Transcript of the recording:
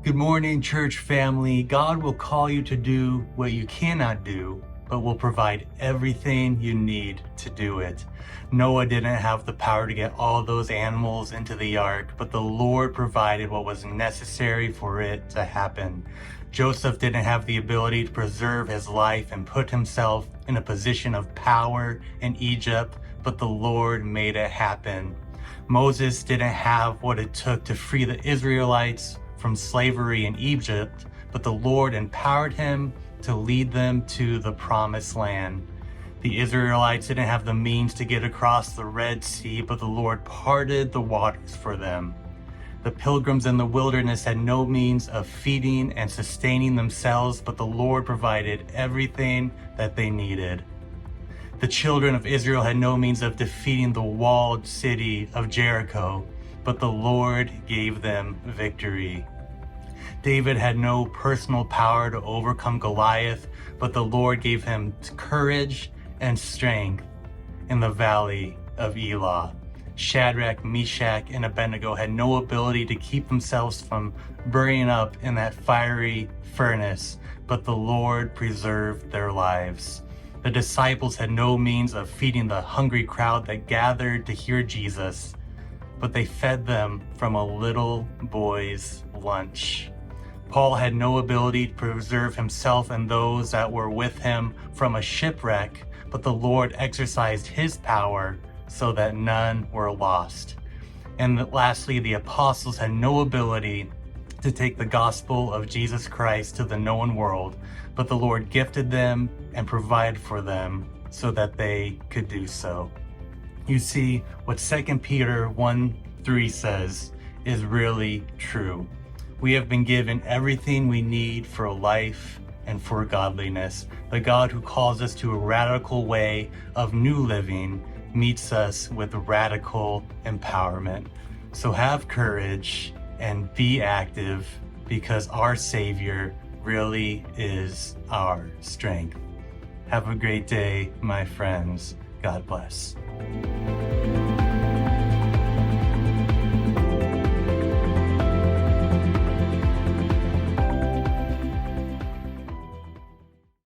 Good morning, church family. God will call you to do what you cannot do, but will provide everything you need to do it. Noah didn't have the power to get all those animals into the ark, but the Lord provided what was necessary for it to happen. Joseph didn't have the ability to preserve his life and put himself in a position of power in Egypt, but the Lord made it happen. Moses didn't have what it took to free the Israelites from slavery in Egypt, but the Lord empowered him to lead them to the promised land. The Israelites didn't have the means to get across the Red Sea, but the Lord parted the waters for them. The pilgrims in the wilderness had no means of feeding and sustaining themselves, but the Lord provided everything that they needed. The children of Israel had no means of defeating the walled city of Jericho, but the Lord gave them victory. David had no personal power to overcome Goliath, but the Lord gave him courage and strength in the valley of Elah. Shadrach, Meshach, and Abednego had no ability to keep themselves from burning up in that fiery furnace, but the Lord preserved their lives. The disciples had no means of feeding the hungry crowd that gathered to hear Jesus, but they fed them from a little boy's lunch. Paul had no ability to preserve himself and those that were with him from a shipwreck, but the Lord exercised his power so that none were lost. And lastly, the apostles had no ability to take the gospel of Jesus Christ to the known world, but the Lord gifted them and provided for them so that they could do so. You see, what 2 Peter 1:3 says is really true. We have been given everything we need for life and for godliness. The God who calls us to a radical way of new living meets us with radical empowerment. So have courage and be active, because our Savior really is our strength. Have a great day, my friends. God bless.